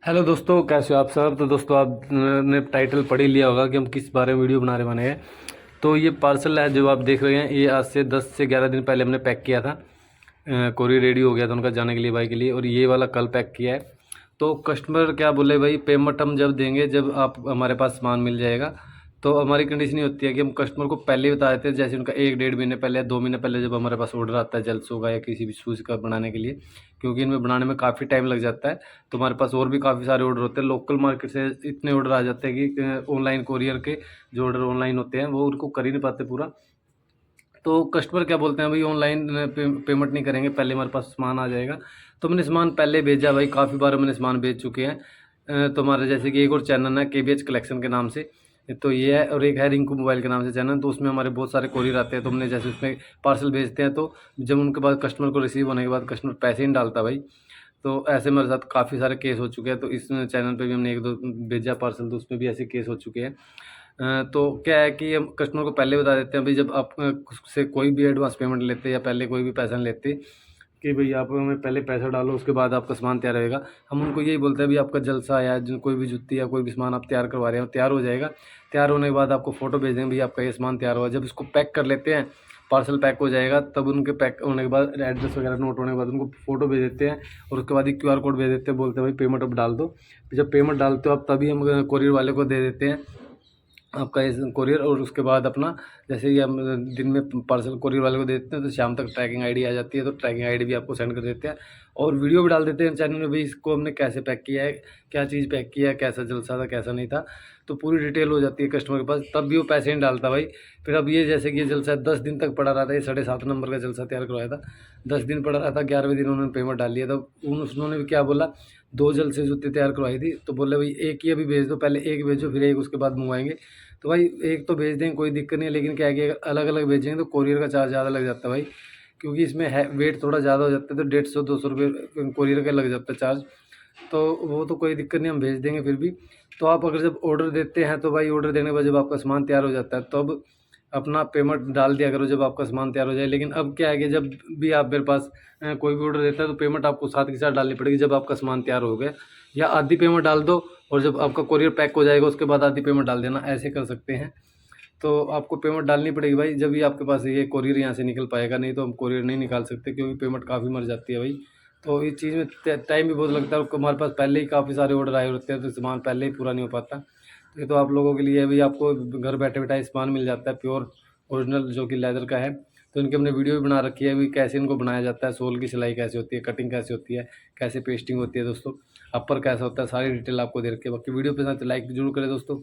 Hello दोस्तों, कैसे हो आप सब। तो दोस्तों आपने टाइटल पढ़ ही लिया होगा कि हम किस बारे में वीडियो बनाने वाले हैं। तो ये पार्सल है जो आप देख रहे हैं, ये आज से 10 से 11 दिन पहले हमने पैक किया था। कोरियर रेडी हो गया था उनका जाने के लिए, भाई के लिए। और ये वाला कल पैक किया है। तो कस्टमर क्या बोले भाई, पेमेंट हम जब देंगे जब आप हमारे पास सामान मिल जाएगा। तो हमारी कंडीशन ये होती है कि हम कस्टमर को पहले ही बता देते हैं, जैसे उनका 1 डेढ़ महीने पहले या 2 महीने पहले जब हमारे पास ऑर्डर आता है जल्द होगा या किसी भी शूज़ का बनाने के लिए, क्योंकि इनमें बनाने में काफ़ी टाइम लग जाता है। तो हमारे पास और भी काफ़ी सारे ऑर्डर होते हैं, लोकल मार्केट से इतने ऑर्डर आ जाते हैं कि ऑनलाइन कोरियर के जो ऑर्डर ऑनलाइन होते हैं वो उनको कर ही नहीं पाते पूरा। तो कस्टमर क्या बोलते हैं भाई, ऑनलाइन पेमेंट नहीं करेंगे, पहले हमारे पास सामान आ जाएगा। तो मैंने सामान पहले भेजा भाई, काफ़ी बार मैंने सामान भेज चुके हैं। तो हमारे जैसे कि एक और चैनल है KBH कलेक्शन के नाम से, तो ये है। और एक है रिंकू मोबाइल के नाम से चैनल, तो उसमें हमारे बहुत सारे कोरियर आते हैं। तो हमने जैसे उसमें पार्सल भेजते हैं, तो जब उनके बाद कस्टमर को रिसीव होने के बाद कस्टमर पैसे ही नहीं डालता भाई। तो ऐसे मेरे साथ काफ़ी सारे केस हो चुके हैं। तो इस चैनल पे भी हमने एक दो भेजा पार्सल, तो उसमें भी ऐसे केस हो चुके हैं। तो क्या है कि हम कस्टमर को पहले बता देते हैं भाई, जब आप से कोई भी एडवांस पेमेंट लेते या पहले कोई भी पैसा नहीं लेते, कि भाई आप हमें पहले पैसा डालो उसके बाद आपका सामान तैयार रहेगा। हम उनको यही बोलते हैं भाई, आपका जलसा या जो कोई भी जुत्ती या कोई भी सामान आप तैयार करवा रहे हो तैयार हो जाएगा। तैयार होने के बाद आपको फ़ोटो भेज देंगे, भाई आपका ये सामान तैयार हुआ। जब इसको पैक कर लेते हैं, पार्सल पैक हो जाएगा, तब उनके पैक होने के बाद एड्रेस वगैरह नोट होने के बाद उनको फ़ोटो भेज देते हैं। और उसके बाद ही QR कोड भेज देते हैं, बोलते हैं भाई पेमेंट अब डाल दो। जब पेमेंट डालते हो आप, तभी हम कोरियर वाले को दे देते हैं आपका इस कोरियर। और उसके बाद अपना जैसे ही हम दिन में पार्सल कोरियर वाले को दे देते हैं, तो शाम तक ट्रैकिंग आईडी आ जाती है। तो ट्रैकिंग आईडी भी आपको सेंड कर देते हैं, और वीडियो भी डाल देते हैं चैनल में भाई, इसको हमने कैसे पैक किया है, क्या चीज़ पैक किया है, कैसा जलसा था कैसा नहीं था। तो पूरी डिटेल हो जाती है कस्टमर के पास, तब भी वो पैसे नहीं डालता भाई। फिर अब ये जैसे कि ये जलसा 10 दिन तक पड़ा रहा था, ये 7.5 नंबर का जलसा तैयार करवाया था। 10 दिन पड़ा रहा था, 11वें दिन उन्होंने पेमेंट डाल लिया था। उन्होंने भी क्या बोला, 2 जलसे जूते तैयार करवाई थी, तो बोले भाई एक ही अभी भेज दो, पहले एक भेजो फिर एक उसके बाद मंगवाएंगे। तो भाई एक तो भेज दें, कोई दिक्कत नहीं है, लेकिन क्या है कि अगर अलग अलग भेजेंगे तो कोरियर का चार्ज ज़्यादा लग जाता है भाई, क्योंकि इसमें है वेट थोड़ा ज़्यादा हो जाता है। तो 150-200 रुपये कोरियर का लग जाता है चार्ज। तो वो तो कोई दिक्कत नहीं, हम भेज देंगे फिर भी। तो आप अगर जब ऑर्डर देते हैं, तो भाई ऑर्डर देने के बाद जब आपका सामान तैयार हो जाता है, तब अपना पेमेंट डाल दिया करो जब आपका सामान तैयार हो जाए। लेकिन अब क्या है कि जब भी आप मेरे पास कोई भी ऑर्डर देता है, तो पेमेंट आपको साथ के साथ डालनी पड़ेगी जब आपका सामान तैयार हो गया। या आधी पेमेंट डाल दो, और जब आपका कोरियर पैक हो जाएगा उसके बाद आधी पेमेंट डाल देना, ऐसे कर सकते हैं। तो आपको पेमेंट डालनी पड़ेगी भाई, जब भी आपके पास ये कोरियर यहाँ से निकल पाएगा, नहीं तो हम कोरियर नहीं निकाल सकते, क्योंकि पेमेंट काफ़ी मर जाती है भाई। तो इस चीज़ में टाइम भी बहुत लगता है, और हमारे पास पहले ही काफ़ी सारे ऑर्डर आए होते हैं, तो सामान पहले ही पूरा नहीं हो पाता। तो ये तो आप लोगों के लिए है भाई, आपको घर बैठे बैठे सामान मिल जाता है प्योर ओरिजिनल, जो कि लेदर का है। तो इनकी हमने वीडियो भी बना रखी है, अभी कैसे इनको बनाया जाता है, सोल की सिलाई कैसे होती है, कटिंग कैसे होती है, कैसे पेस्टिंग होती है दोस्तों, अपर कैसा होता है, सारी डिटेल आपको दे रखी है। बाकी वीडियो पसंद है तो लाइक जरूर करें दोस्तों।